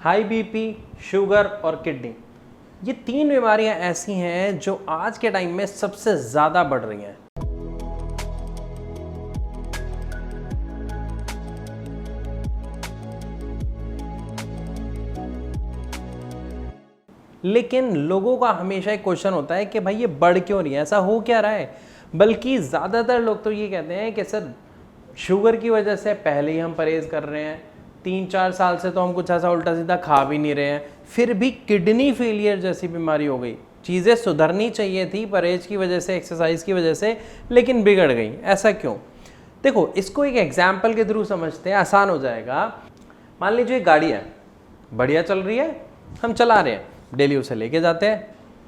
High BP, sugar और kidney, ये तीन बीमारियां ऐसी हैं जो आज के टाइम में सबसे ज़्यादा बढ़ रही हैं। लेकिन लोगों का हमेशा एक क्वेश्चन होता है कि भाई ये बढ़ क्यों रही है, ऐसा हो क्या रहा है। बल्कि ज़्यादातर लोग तो ये कहते हैं कि सर शुगर की वजह से पहले ही हम परहेज़ कर रहे हैं, 3-4 साल से तो हम कुछ ऐसा उल्टा सीधा खा भी नहीं रहे हैं, फिर भी किडनी फेलियर जैसी बीमारी हो गई। चीज़ें सुधरनी चाहिए थी परहेज की वजह से, एक्सरसाइज की वजह से, लेकिन बिगड़ गई। ऐसा क्यों? देखो, इसको एक एग्जाम्पल के थ्रू समझते हैं, आसान हो जाएगा। मान लीजिए गाड़ी है, बढ़िया चल रही है, हम चला रहे हैं, डेली उसे लेके जाते हैं,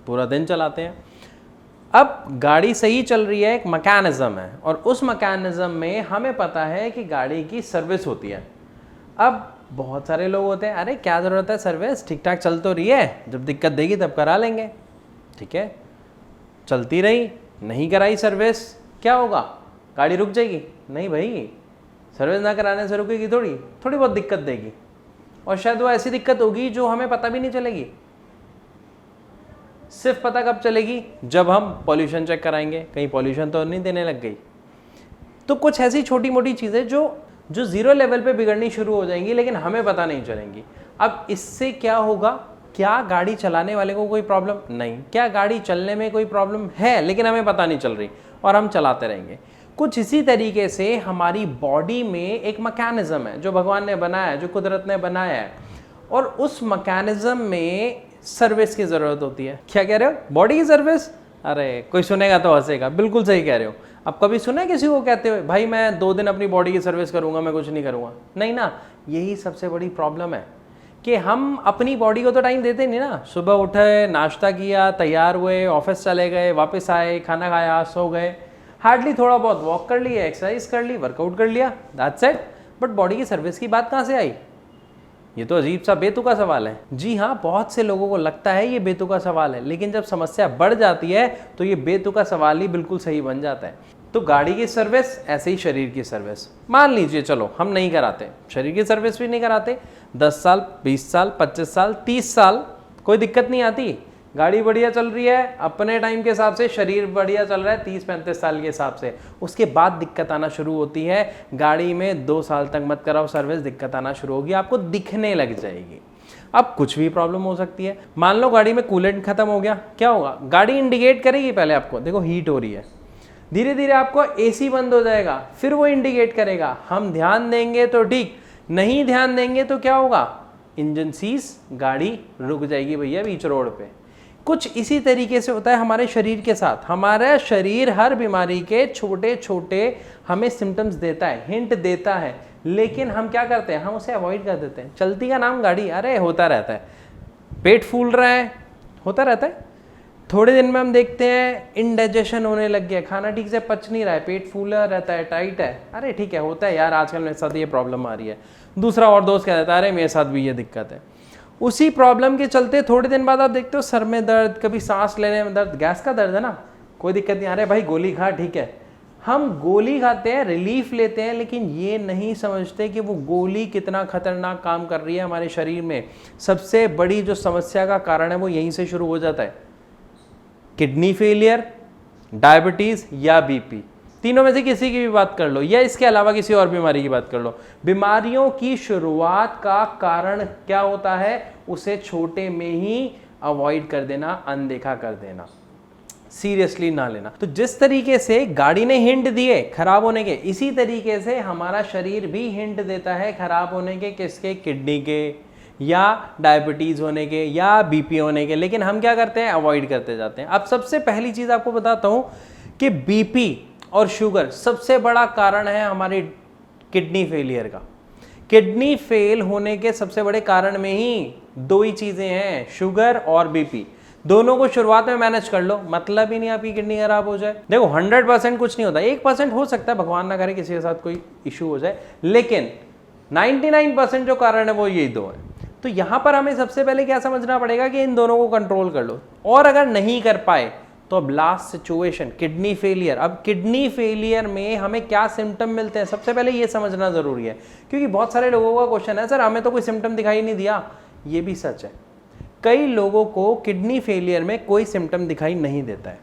पूरा दिन चलाते हैं। अब गाड़ी सही चल रही है, एक मैकेनिज्म है, और उस मैकेनिज्म में हमें पता है कि गाड़ी की सर्विस होती है। अब बहुत सारे लोग होते हैं, अरे क्या ज़रूरत है सर्विस, ठीक ठाक चल तो रही है, जब दिक्कत देगी तब करा लेंगे। ठीक है, चलती रही, नहीं कराई सर्विस, क्या होगा? गाड़ी रुक जाएगी? नहीं भाई, सर्विस ना कराने से रुकेगी थोड़ी बहुत दिक्कत देगी, और शायद वो ऐसी दिक्कत होगी जो हमें पता भी नहीं चलेगी। सिर्फ पता कब चलेगी? जब हम पॉल्यूशन चेक कराएंगे, कहीं पॉल्यूशन तो नहीं देने लग गई। तो कुछ ऐसी छोटी मोटी चीज़ें जो जीरो लेवल पे बिगड़नी शुरू हो जाएंगी, लेकिन हमें पता नहीं चलेंगी। अब इससे क्या होगा? क्या गाड़ी चलाने वाले को कोई प्रॉब्लम? नहीं। क्या गाड़ी चलने में कोई प्रॉब्लम है, लेकिन हमें पता नहीं चल रही और हम चलाते रहेंगे। कुछ इसी तरीके से हमारी बॉडी में एक मैकेनिज्म है जो भगवान ने बनाया है, जो कुदरत ने बनाया है, और उस मैकेनिज्म में सर्विस की ज़रूरत होती है। क्या कह रहे हो? बॉडी की सर्विस? अरे कोई सुनेगा तो हंसेगा। बिल्कुल सही कह रहे हो। अब कभी सुना है किसी को कहते हुए भाई मैं 2 दिन अपनी बॉडी की सर्विस करूंगा, मैं कुछ नहीं करूंगा? नहीं ना। यही सबसे बड़ी प्रॉब्लम है कि हम अपनी बॉडी को तो टाइम देते नहीं ना। सुबह उठे, नाश्ता किया, तैयार हुए, ऑफिस चले गए, वापस आए, खाना खाया, सो गए, हार्डली थोड़ा बहुत वॉक कर लिया, एक्सरसाइज कर ली, वर्कआउट कर लिया, दैट्स इट। बट बॉडी की सर्विस की बात कहाँ से आई? ये तो अजीब सा बेतुका सवाल है। जी हाँ, बहुत से लोगों को लगता है ये बेतुका सवाल है, लेकिन जब समस्या बढ़ जाती है तो ये बेतुका सवाल ही बिल्कुल सही बन जाता है। तो गाड़ी की सर्विस, ऐसे ही शरीर की सर्विस। मान लीजिए चलो हम नहीं कराते, शरीर की सर्विस भी नहीं कराते, 10 साल, 20 साल, 25 साल, 30 साल, कोई दिक्कत नहीं आती, गाड़ी बढ़िया चल रही है, अपने टाइम के हिसाब से शरीर बढ़िया चल रहा है, 30-35 साल के हिसाब से। उसके बाद दिक्कत आना शुरू होती है। गाड़ी में 2 साल तक मत कराओ सर्विस, दिक्कत आना शुरू होगी, आपको दिखने लग जाएगी। अब कुछ भी प्रॉब्लम हो सकती है। मान लो गाड़ी में कूलेंट खत्म हो गया, क्या होगा? गाड़ी इंडिकेट करेगी पहले आपको, देखो हीट हो रही है, धीरे धीरे आपको एसी बंद हो जाएगा, फिर वो इंडिकेट करेगा। हम ध्यान देंगे तो ठीक, नहीं ध्यान देंगे तो क्या होगा? इंजन सीज, गाड़ी रुक जाएगी भैया बीच रोड पे। कुछ इसी तरीके से होता है हमारे शरीर के साथ। हमारा शरीर हर बीमारी के छोटे छोटे हमें सिम्टम्स देता है, हिंट देता है, लेकिन हम क्या करते हैं? हम उसे अवॉइड कर देते हैं। चलती का नाम गाड़ी, अरे होता रहता है, पेट फूल रहा है, होता रहता है। थोड़े दिन में हम देखते हैं इनडाइजेशन होने लग गया, खाना ठीक से पच नहीं रहा है, पेट फूला रहता है, टाइट है, अरे ठीक है, होता है यार, आजकल मेरे साथ ये प्रॉब्लम आ रही है। दूसरा और दोस्त कह देता है अरे मेरे साथ भी ये दिक्कत है। उसी प्रॉब्लम के चलते थोड़े दिन बाद आप देखते हो सर में दर्द, कभी सांस लेने में दर्द, गैस का दर्द है ना, कोई दिक्कत नहीं, अरे भाई गोली खा, ठीक है। हम गोली खाते हैं, रिलीफ लेते हैं, लेकिन ये नहीं समझते कि वो गोली कितना खतरनाक काम कर रही है हमारे शरीर में। सबसे बड़ी जो समस्या का कारण है वो यहीं से शुरू हो जाता है। किडनी फेलियर, डायबिटीज या बीपी, तीनों में से किसी की भी बात कर लो, या इसके अलावा किसी और बीमारी की बात कर लो। बीमारियों की शुरुआत का कारण क्या होता है? उसे छोटे में ही अवॉइड कर देना, अनदेखा कर देना, सीरियसली ना लेना। तो जिस तरीके से गाड़ी ने हिंट दिए खराब होने के, इसी तरीके से हमारा शरीर भी हिंट देता है खराब होने के। किसके? किडनी के, या डायबिटीज होने के, या बीपी होने के। लेकिन हम क्या करते हैं? अवॉइड करते जाते हैं। अब सबसे पहली चीज आपको बताता हूं कि बीपी और शुगर सबसे बड़ा कारण है हमारी किडनी फेलियर का। किडनी फेल होने के सबसे बड़े कारण में ही 2 ही चीजें हैं, शुगर और बीपी। दोनों को शुरुआत में मैनेज कर लो, मतलब ही नहीं आपकी किडनी खराब हो जाए। देखो 100% कुछ नहीं होता, 1% हो सकता है, भगवान ना करे किसी के साथ कोई इशू हो जाए, लेकिन 99% जो कारण है वो यही 2 है। तो यहां पर हमें सबसे पहले क्या समझना पड़ेगा कि इन दोनों को कंट्रोल कर लो, और अगर नहीं कर पाए तो अब लास्ट सिचुएशन किडनी फेलियर। अब किडनी फेलियर में हमें क्या सिम्टम मिलते हैं, सबसे पहले ये समझना जरूरी है, क्योंकि बहुत सारे लोगों का क्वेश्चन है सर हमें तो कोई सिम्टम दिखाई नहीं दिया, ये भी सच है। कई लोगों को किडनी फेलियर में कोई सिम्टम दिखाई नहीं देता है,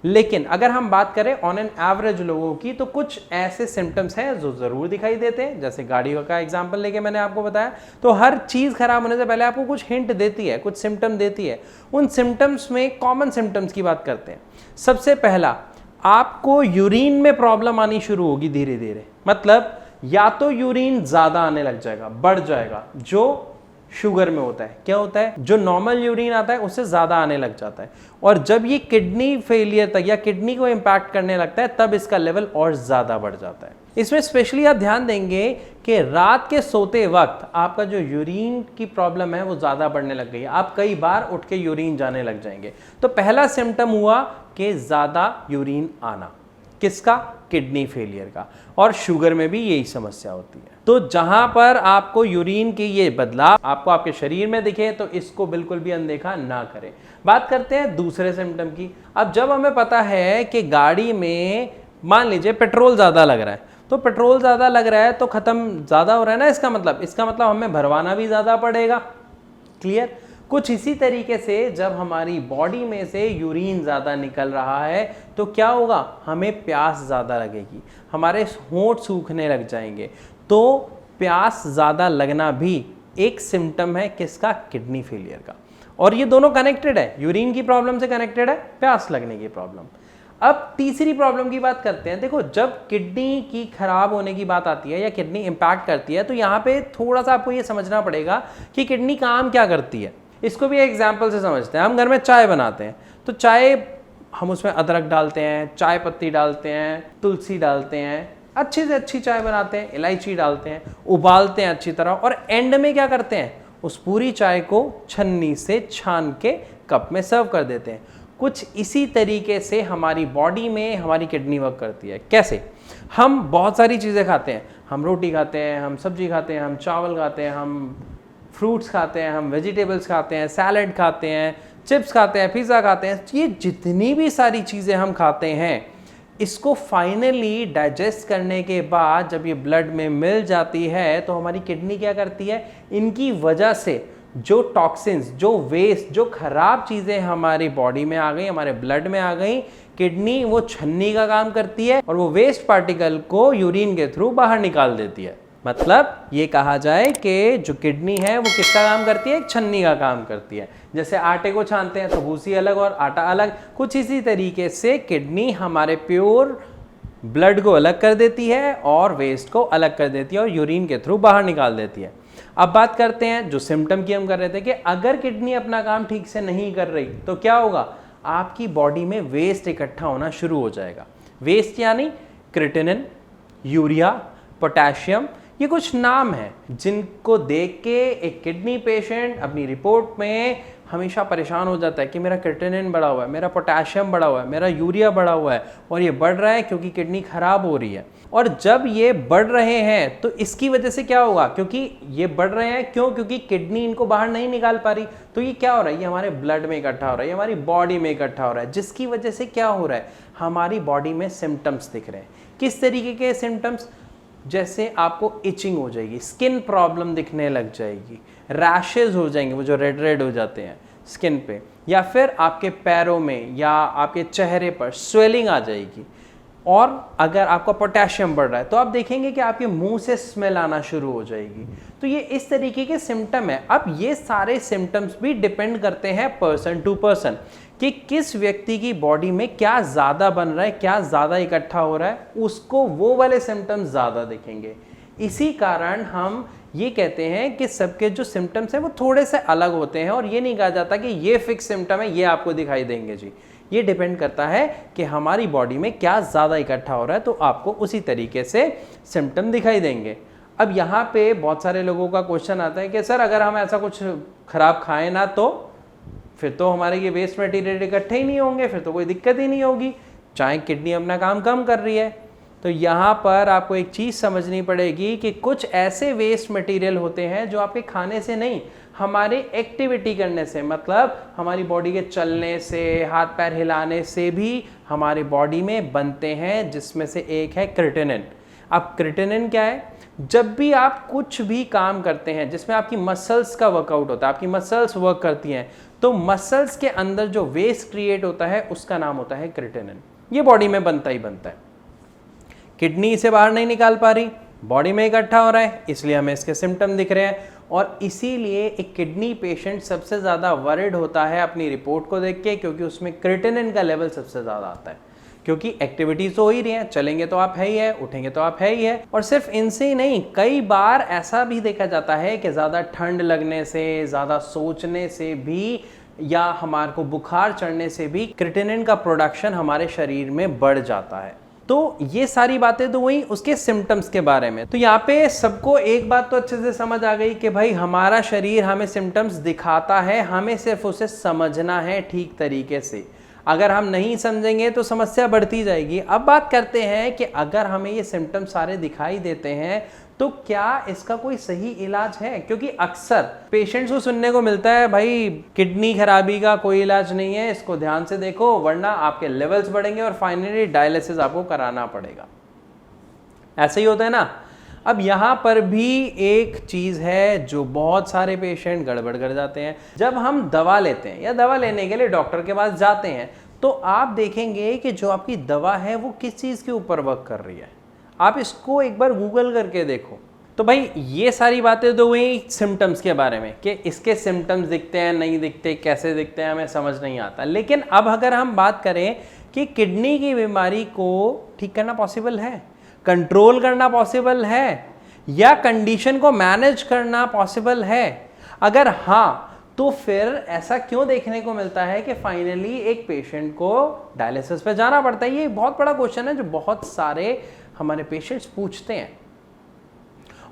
लेकिन अगर हम बात करें ऑन एन एवरेज लोगों की तो कुछ ऐसे सिम्टम्स हैं जो ज़रूर दिखाई देते हैं। जैसे गाड़ी का एग्जांपल लेके मैंने आपको बताया, तो हर चीज़ खराब होने से पहले आपको कुछ हिंट देती है, कुछ सिम्टम देती है। उन सिम्टम्स में कॉमन सिम्टम्स की बात करते हैं। सबसे पहला, आपको यूरिन में प्रॉब्लम आनी शुरू होगी धीरे धीरे। मतलब या तो यूरिन ज़्यादा आने लग जाएगा, बढ़ जाएगा, जो शुगर में होता है। क्या होता है, जो नॉर्मल यूरिन आता है उससे ज़्यादा आने लग जाता है, और जब ये किडनी फेलियर तक या किडनी को इम्पैक्ट करने लगता है तब इसका लेवल और ज़्यादा बढ़ जाता है। इसमें स्पेशली आप ध्यान देंगे कि रात के सोते वक्त आपका जो यूरिन की प्रॉब्लम है वो ज़्यादा बढ़ने लग गई है। आप कई बार उठ के यूरिन जाने लग जाएंगे। तो पहला सिम्टम हुआ कि ज़्यादा यूरिन आना, किसका, किडनी फेलियर का। और शुगर में भी यही समस्या होती है। तो जहां पर आपको यूरिन की ये बदलाव आपको आपके शरीर में दिखे तो इसको बिल्कुल भी अनदेखा ना करें। बात करते हैं दूसरे सिम्टम की। अब जब हमें पता है कि गाड़ी में मान लीजिए पेट्रोल ज़्यादा लग रहा है, तो पेट्रोल ज़्यादा लग रहा है तो ख़त्म ज़्यादा हो रहा है ना, इसका मतलब हमें भरवाना भी ज़्यादा पड़ेगा। क्लियर। कुछ इसी तरीके से जब हमारी बॉडी में से यूरिन ज़्यादा निकल रहा है तो क्या होगा, हमें प्यास ज़्यादा लगेगी, हमारे होंठ सूखने लग जाएंगे। तो प्यास ज़्यादा लगना भी एक सिम्टम है किसका, किडनी फेलियर का। और ये दोनों कनेक्टेड है, यूरिन की प्रॉब्लम से कनेक्टेड है प्यास लगने की प्रॉब्लम। अब तीसरी प्रॉब्लम की बात करते हैं। देखो, जब किडनी की खराब होने की बात आती है या किडनी इंपैक्ट करती है तो यहाँ पे थोड़ा सा आपको ये समझना पड़ेगा कि किडनी काम क्या करती है। इसको भी एग्जाम्पल से समझते हैं। हम घर में चाय बनाते हैं तो चाय हम उसमें अदरक डालते हैं, चाय पत्ती डालते हैं, तुलसी डालते हैं, अच्छी से अच्छी चाय बनाते हैं, इलायची डालते हैं, उबालते हैं अच्छी तरह, और एंड में क्या करते हैं, उस पूरी चाय को छन्नी से छान के कप में सर्व कर देते हैं। कुछ इसी तरीके से हमारी बॉडी में हमारी किडनी वर्क करती है। कैसे, हम बहुत सारी चीज़ें खाते हैं, हम रोटी खाते हैं, हम सब्जी खाते हैं, हम चावल खाते हैं, हम फ्रूट्स खाते हैं, हम वेजिटेबल्स खाते हैं, सैलड खाते हैं, चिप्स खाते हैं, पिज़्ज़ा खाते हैं। ये जितनी भी सारी चीज़ें हम खाते हैं, इसको फाइनली डाइजेस्ट करने के बाद जब ये ब्लड में मिल जाती है तो हमारी किडनी क्या करती है, इनकी वजह से जो टॉक्सिन्स, जो वेस्ट, जो खराब चीज़ें हमारी बॉडी में आ गई, हमारे ब्लड में आ गई, किडनी वो छन्नी का काम करती है और वो वेस्ट पार्टिकल को यूरिन के थ्रू बाहर निकाल देती है। मतलब ये कहा जाए कि जो किडनी है वो किसका काम करती है, एक छन्नी का काम करती है। जैसे आटे को छानते हैं तो भूसी अलग और आटा अलग, कुछ इसी तरीके से किडनी हमारे प्योर ब्लड को अलग कर देती है और वेस्ट को अलग कर देती है और यूरिन के थ्रू बाहर निकाल देती है। अब बात करते हैं जो सिम्टम की हम कर रहे थे कि अगर किडनी अपना काम ठीक से नहीं कर रही तो क्या होगा, आपकी बॉडी में वेस्ट इकट्ठा होना शुरू हो जाएगा। वेस्ट यानी क्रिएटिनिन, यूरिया, पोटेशियम, ये कुछ नाम हैं जिनको देख के एक किडनी पेशेंट अपनी रिपोर्ट में हमेशा परेशान हो जाता है कि मेरा क्रिएटिनिन बढ़ा हुआ है, मेरा पोटेशियम बढ़ा हुआ है, मेरा यूरिया बढ़ा हुआ है, और ये बढ़ रहा है क्योंकि किडनी खराब हो रही है। और जब ये बढ़ रहे हैं तो इसकी वजह से क्या होगा, क्योंकि ये बढ़ रहे हैं क्यों, क्योंकि किडनी इनको बाहर नहीं निकाल पा रही, तो ये क्या हो रहा है, ये हमारे ब्लड में इकट्ठा हो रहा है, ये हमारी बॉडी में इकट्ठा हो रहा है, जिसकी वजह से क्या हो रहा है, हमारी बॉडी में सिम्टम्स दिख रहे हैं। किस तरीके के सिम्टम्स, जैसे आपको इचिंग हो जाएगी, स्किन प्रॉब्लम दिखने लग जाएगी, रैशेज हो जाएंगे, वो जो रेड रेड हो जाते हैं स्किन पे, या फिर आपके पैरों में या आपके चेहरे पर स्वेलिंग आ जाएगी। और अगर आपका पोटेशियम बढ़ रहा है तो आप देखेंगे कि आपके मुंह से स्मेल आना शुरू हो जाएगी। तो ये इस तरीके के सिम्टम है। अब ये सारे सिम्टम्स भी डिपेंड करते हैं पर्सन टू पर्सन कि किस व्यक्ति की बॉडी में क्या ज़्यादा बन रहा है, क्या ज़्यादा इकट्ठा हो रहा है, उसको वो वाले सिम्टम्स ज़्यादा दिखेंगे। इसी कारण हम ये कहते हैं कि सबके जो सिम्टम्स हैं वो थोड़े से अलग होते हैं, और ये नहीं कहा जाता कि ये फिक्स सिम्टम है, ये आपको दिखाई देंगे जी। ये डिपेंड करता है कि हमारी बॉडी में क्या ज़्यादा इकट्ठा हो रहा है, तो आपको उसी तरीके से सिम्टम दिखाई देंगे। अब यहाँ पे बहुत सारे लोगों का क्वेश्चन आता है कि सर अगर हम ऐसा कुछ खराब खाएं ना तो फिर तो हमारे ये वेस्ट मटेरियल इकट्ठे ही नहीं होंगे, फिर तो कोई दिक्कत ही नहीं होगी, चाहे किडनी अपना काम कम कर रही है। तो यहाँ पर आपको एक चीज़ समझनी पड़ेगी कि कुछ ऐसे वेस्ट मटेरियल होते हैं जो आपके खाने से नहीं, हमारे एक्टिविटी करने से, मतलब हमारी बॉडी के चलने से, हाथ पैर हिलाने से भी हमारी बॉडी में बनते हैं, जिसमें से एक है क्रिएटिनिन। अब क्रिएटिनिन क्या है? जब भी आप कुछ भी काम करते हैं जिसमें आपकी मसल्स का वर्कआउट होता है, आपकी मसल्स वर्क करती हैं, तो मसल्स के अंदर जो वेस्ट क्रिएट होता है उसका नाम होता है क्रिएटिनिन। ये बॉडी में बनता ही बनता है। किडनी इसे बाहर नहीं निकाल पा रही, बॉडी में इकट्ठा हो रहा है, इसलिए हमें इसके सिम्टम दिख रहे हैं। और इसीलिए एक किडनी पेशेंट सबसे ज़्यादा वरिड होता है अपनी रिपोर्ट को देख के, क्योंकि उसमें क्रिएटिनिन का लेवल सबसे ज़्यादा आता है। क्योंकि एक्टिविटीज तो हो ही रही हैं, चलेंगे तो आप है ही है, उठेंगे तो आप है ही है। और सिर्फ इनसे ही नहीं, कई बार ऐसा भी देखा जाता है कि ज़्यादा ठंड लगने से, ज़्यादा सोचने से भी, या हमारे को बुखार चढ़ने से भी क्रिएटिनिन का प्रोडक्शन हमारे शरीर में बढ़ जाता है। तो ये सारी बातें तो वही उसके सिम्टम्स के बारे में। तो यहाँ पे सबको एक बात तो अच्छे से समझ आ गई कि भाई हमारा शरीर हमें सिम्टम्स दिखाता है, हमें सिर्फ उसे समझना है ठीक तरीके से। अगर हम नहीं समझेंगे तो समस्या बढ़ती जाएगी। अब बात करते हैं कि अगर हमें ये सिम्टम्स सारे दिखाई देते हैं तो क्या इसका कोई सही इलाज है? क्योंकि अक्सर पेशेंट्स को सुनने को मिलता है, भाई किडनी खराबी का कोई इलाज नहीं है, इसको ध्यान से देखो वरना आपके लेवल्स बढ़ेंगे और फाइनली डायलिसिस आपको कराना पड़ेगा। ऐसे ही होता है ना। अब यहाँ पर भी एक चीज़ है जो बहुत सारे पेशेंट गड़बड़ कर जाते हैं। जब हम दवा लेते हैं या दवा लेने के लिए डॉक्टर के पास जाते हैं तो आप देखेंगे कि जो आपकी दवा है वो किस चीज़ के ऊपर वर्क कर रही है। आप इसको एक बार गूगल करके देखो। तो भाई ये सारी बातें तो वही सिम्टम्स के बारे में कि इसके सिम्टम्स दिखते हैं, नहीं दिखते, कैसे दिखते हैं, हमें समझ नहीं आता। लेकिन अब अगर हम बात करें कि किडनी की बीमारी को ठीक करना पॉसिबल है, कंट्रोल करना पॉसिबल है, या कंडीशन को मैनेज करना पॉसिबल है, अगर हाँ तो फिर ऐसा क्यों देखने को मिलता है कि फाइनली एक पेशेंट को डायलिसिस पे जाना पड़ता है? ये बहुत बड़ा क्वेश्चन है जो बहुत सारे हमारे पेशेंट्स पूछते हैं।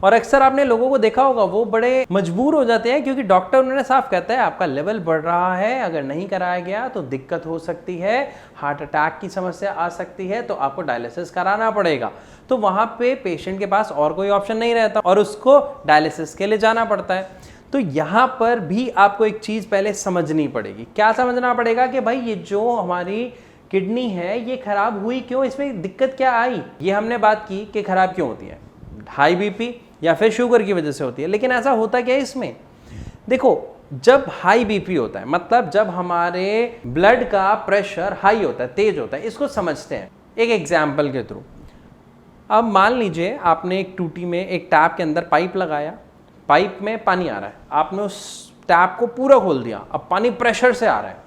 और अक्सर आपने लोगों को देखा होगा वो बड़े मजबूर हो जाते हैं क्योंकि डॉक्टर उन्होंने साफ कहता है आपका लेवल बढ़ रहा है, अगर नहीं कराया गया तो दिक्कत हो सकती है, हार्ट अटैक की समस्या आ सकती है, तो आपको डायलिसिस कराना पड़ेगा। तो वहाँ पे पेशेंट के पास और कोई ऑप्शन नहीं रहता और उसको डायलिसिस के लिए जाना पड़ता है। तो यहाँ पर भी आपको एक चीज़ पहले समझनी पड़ेगी। क्या समझना पड़ेगा? कि भाई ये जो हमारी किडनी है ये खराब हुई क्यों, इसमें दिक्कत क्या आई। ये हमने बात की कि खराब क्यों होती है, हाई बीपी या फिर शुगर की वजह से होती है। लेकिन ऐसा होता क्या है इसमें? देखो, जब हाई बीपी होता है मतलब जब हमारे ब्लड का प्रेशर हाई होता है, तेज होता है, इसको समझते हैं एक एग्जाम्पल के थ्रू। अब मान लीजिए आपने एक टूटी में एक टैप के अंदर पाइप लगाया, पाइप में पानी आ रहा है, आपने उस टैप को पूरा खोल दिया, अब पानी प्रेशर से आ रहा है।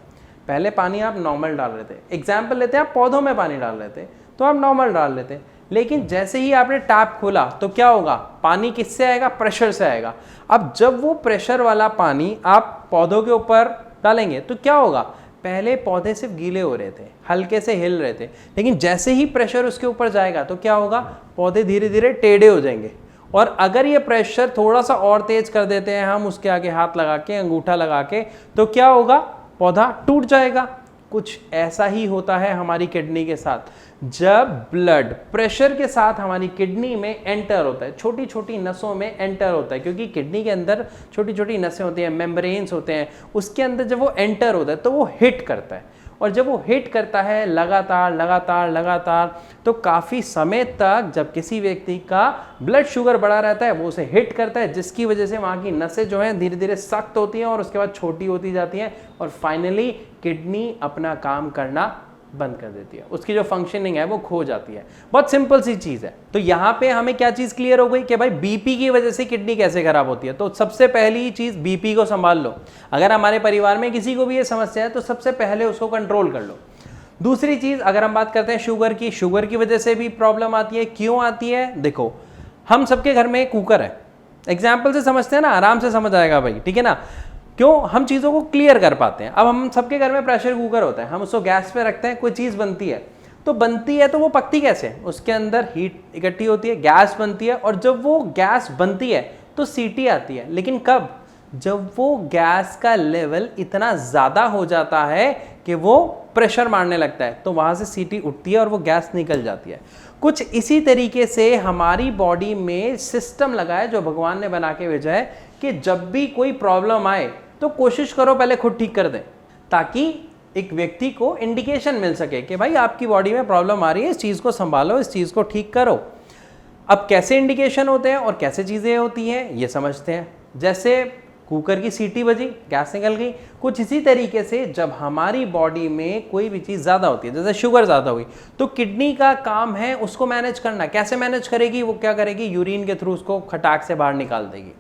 पहले पानी आप नॉर्मल डाल रहे थे, एग्जाम्पल लेते हैं आप पौधों में पानी डाल रहे थे तो आप नॉर्मल डाल लेते, लेकिन जैसे ही आपने टैप खोला तो क्या होगा? पानी किससे आएगा? प्रेशर से आएगा। अब जब वो प्रेशर वाला पानी आप पौधों के ऊपर डालेंगे तो क्या होगा? पहले पौधे सिर्फ गीले हो रहे थे, हल्के से हिल रहे थे, लेकिन जैसे ही प्रेशर उसके ऊपर जाएगा तो क्या होगा? पौधे धीरे धीरे टेढ़े हो जाएंगे। और अगर ये प्रेशर थोड़ा सा और तेज कर देते हैं हम उसके आगे हाथ लगा के, अंगूठा लगा के, तो क्या होगा? पौधा टूट जाएगा। कुछ ऐसा ही होता है हमारी किडनी के साथ। जब ब्लड प्रेशर के साथ हमारी किडनी में एंटर होता है, छोटी छोटी नसों में एंटर होता है, क्योंकि किडनी के अंदर छोटी छोटी नसें होती हैं, मेम्ब्रेन्स होते हैं, उसके अंदर जब वो एंटर होता है तो वो हिट करता है। और जब वो हिट करता है लगातार लगातार लगातार, तो काफ़ी समय तक जब किसी व्यक्ति का ब्लड शुगर बढ़ा रहता है वो उसे हिट करता है, जिसकी वजह से वहाँ की नसें जो हैं धीरे धीरे सख्त होती हैं और उसके बाद छोटी होती जाती हैं और फाइनली किडनी अपना काम करना बंद कर देती है, उसकी जो फंक्शनिंग है वो खो जाती है। बहुत सिंपल सी चीज़ है। तो यहाँ पे हमें क्या चीज़ क्लियर हो गई कि भाई बीपी की वजह से किडनी कैसे खराब होती है। तो सबसे पहली चीज़ बीपी को संभाल लो। अगर हमारे परिवार में किसी को भी ये समस्या है तो सबसे पहले उसको कंट्रोल कर लो। दूसरी चीज़, अगर हम बात करते हैं शुगर की, शुगर की वजह से भी प्रॉब्लम आती है। क्यों आती है? देखो, हम सबके घर में एक कुकर है, एग्जाम्पल से समझते हैं ना, आराम से समझ आएगा भाई, ठीक है ना। क्यों? हम चीज़ों को क्लियर कर पाते हैं। अब हम सबके घर में प्रेशर कुकर होता है, हम उसको गैस पे रखते हैं, कोई चीज़ बनती है तो बनती है तो वो पकती कैसे? उसके अंदर हीट इकट्ठी होती है, गैस बनती है, और जब वो गैस बनती है तो सीटी आती है। लेकिन कब? जब वो गैस का लेवल इतना ज़्यादा हो जाता है कि वो प्रेशर मारने लगता है तो वहाँ से सीटी उठती है और वो गैस निकल जाती है। कुछ इसी तरीके से हमारी बॉडी में सिस्टम लगा है जो भगवान ने बना के भेजा है कि जब भी कोई प्रॉब्लम आए तो कोशिश करो पहले खुद ठीक कर दें, ताकि एक व्यक्ति को इंडिकेशन मिल सके कि भाई आपकी बॉडी में प्रॉब्लम आ रही है, इस चीज़ को संभालो, इस चीज़ को ठीक करो। अब कैसे इंडिकेशन होते हैं और कैसे चीज़ें होती हैं ये समझते हैं। जैसे कुकर की सीटी बजी, गैस निकल गई, कुछ इसी तरीके से जब हमारी बॉडी में कोई भी चीज़ ज़्यादा होती है, जैसे शुगर ज़्यादा हुई, तो किडनी का काम है उसको मैनेज करना। कैसे मैनेज करेगी? वो क्या करेगी? यूरिन के थ्रू उसको खटाक से बाहर निकाल देगी।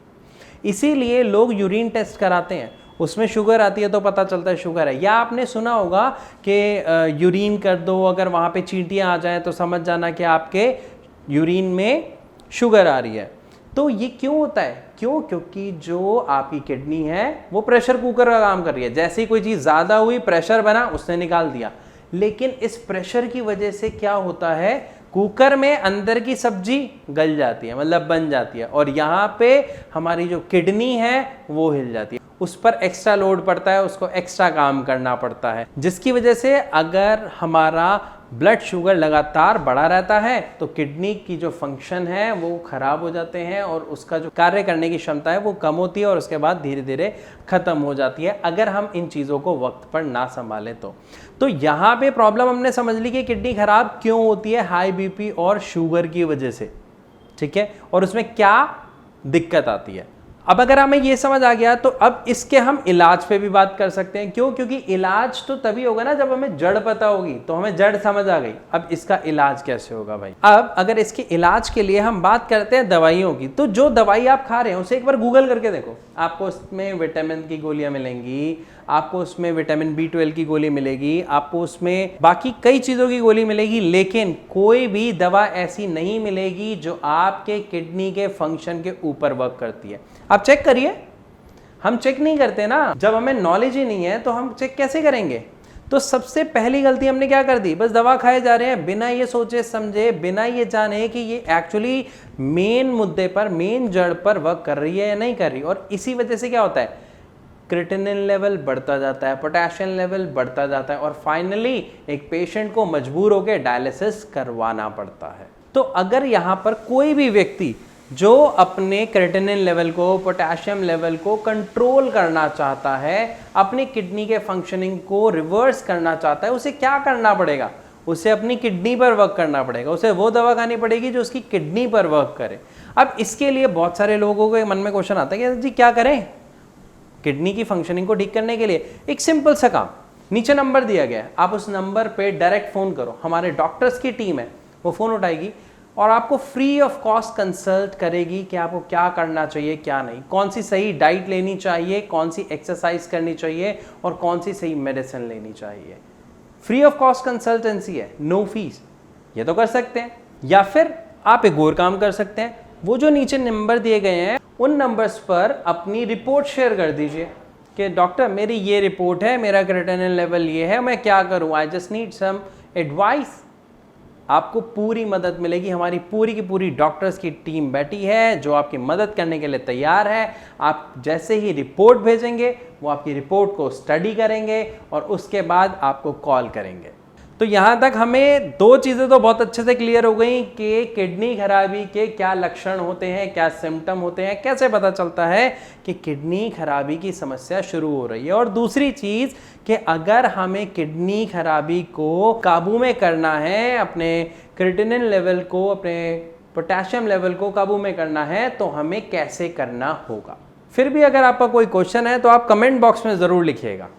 इसीलिए लोग यूरिन टेस्ट कराते हैं, उसमें शुगर आती है तो पता चलता है शुगर है। या आपने सुना होगा कि यूरिन कर दो, अगर वहाँ पे चींटियाँ आ जाएँ तो समझ जाना कि आपके यूरिन में शुगर आ रही है। तो ये क्यों होता है? क्यों? क्योंकि जो आपकी किडनी है वो प्रेशर कुकर का काम कर रही है। जैसे ही कोई चीज़ ज़्यादा हुई, प्रेशर बना, उसने निकाल दिया। लेकिन इस प्रेशर की वजह से क्या होता है, कुकर में अंदर की सब्जी गल जाती है, मतलब बन जाती है, और यहाँ पे हमारी जो किडनी है वो हिल जाती है, उस पर एक्स्ट्रा लोड पड़ता है, उसको एक्स्ट्रा काम करना पड़ता है, जिसकी वजह से अगर हमारा ब्लड शुगर लगातार बढ़ा रहता है तो किडनी की जो फंक्शन है वो खराब हो जाते हैं और उसका जो कार्य करने की क्षमता है वो कम होती है और उसके बाद धीरे धीरे खत्म हो जाती है अगर हम इन चीज़ों को वक्त पर ना संभालें तो यहाँ पे प्रॉब्लम हमने समझ ली कि किडनी खराब क्यों होती है, हाई बीपी और शुगर की वजह से, ठीक है, और उसमें क्या दिक्कत आती है। अब अगर हमें ये समझ आ गया तो अब इसके हम इलाज पे भी बात कर सकते हैं। क्यों? क्योंकि इलाज तो तभी होगा ना जब हमें जड़ पता होगी, तो हमें जड़ समझ आ गई। अब इसका इलाज कैसे होगा भाई? अब अगर इसके इलाज के लिए हम बात करते हैं दवाइयों की, तो जो दवाई आप खा रहे हैं उसे एक बार गूगल करके देखो। आपको उसमें विटामिन की गोलियां मिलेंगी, आपको उसमें विटामिन B12 की गोली मिलेगी, आपको उसमें बाकी कई चीज़ों की गोली मिलेगी, लेकिन कोई भी दवा ऐसी नहीं मिलेगी जो आपके किडनी के फंक्शन के ऊपर वर्क करती है। आप चेक करिए, हम चेक नहीं करते ना, जब हमें नॉलेज ही नहीं है तो हम चेक कैसे करेंगे? तो सबसे पहली गलती हमने क्या कर दी, बस दवा खाए जा रहे हैं बिना ये सोचे समझे, बिना ये जाने कि ये एक्चुअली मेन मुद्दे पर, मेन जड़ पर वर्क कर रही है या नहीं कर रही। और इसी वजह से क्या होता है, क्रिएटिनिन लेवल बढ़ता जाता है, पोटेशियम लेवल बढ़ता जाता है, और फाइनली एक पेशेंट को मजबूर होकर डायलिसिस करवाना पड़ता है। तो अगर यहाँ पर कोई भी व्यक्ति जो अपने क्रिएटिनिन लेवल को, पोटेशियम लेवल को कंट्रोल करना चाहता है, अपनी किडनी के फंक्शनिंग को रिवर्स करना चाहता है, उसे क्या करना पड़ेगा? उसे अपनी किडनी पर वर्क करना पड़ेगा, उसे वो दवा खानी पड़ेगी जो उसकी किडनी पर वर्क करे। अब इसके लिए बहुत सारे लोगों के मन में क्वेश्चन आता है कि जी क्या करें किडनी की फंक्शनिंग को ठीक करने के लिए? एक सिंपल सा काम, नीचे नंबर दिया गया है, आप उस नंबर पे डायरेक्ट फ़ोन करो, हमारे डॉक्टर्स की टीम है वो फ़ोन उठाएगी और आपको फ्री ऑफ कॉस्ट कंसल्ट करेगी कि आपको क्या करना चाहिए, क्या नहीं, कौन सी सही डाइट लेनी चाहिए, कौन सी एक्सरसाइज करनी चाहिए और कौन सी सही मेडिसिन लेनी चाहिए। फ्री ऑफ कॉस्ट कंसल्टेंसी है, नो फीस। ये तो कर सकते हैं, या फिर आप एक और काम कर सकते हैं, वो जो नीचे नंबर दिए गए हैं उन नंबर्स पर अपनी रिपोर्ट शेयर कर दीजिए कि डॉक्टर मेरी ये रिपोर्ट है, मेरा क्रिएटिनिन लेवल ये है, मैं क्या करूं, I just need some advice. आपको पूरी मदद मिलेगी, हमारी पूरी की पूरी डॉक्टर्स की टीम बैठी है जो आपकी मदद करने के लिए तैयार है। आप जैसे ही रिपोर्ट भेजेंगे वो आपकी रिपोर्ट को स्टडी करेंगे और उसके बाद आपको कॉल करेंगे। तो यहाँ तक हमें दो चीज़ें तो बहुत अच्छे से क्लियर हो गई कि किडनी खराबी के क्या लक्षण होते हैं, क्या सिम्टम होते हैं, कैसे पता चलता है कि किडनी खराबी की समस्या शुरू हो रही है। और दूसरी चीज़ कि अगर हमें किडनी खराबी को काबू में करना है, अपने क्रिएटिनिन लेवल को, अपने पोटेशियम लेवल को काबू में करना है, तो हमें कैसे करना होगा। फिर भी अगर आपका कोई क्वेश्चन है तो आप कमेंट बॉक्स में ज़रूर लिखिएगा।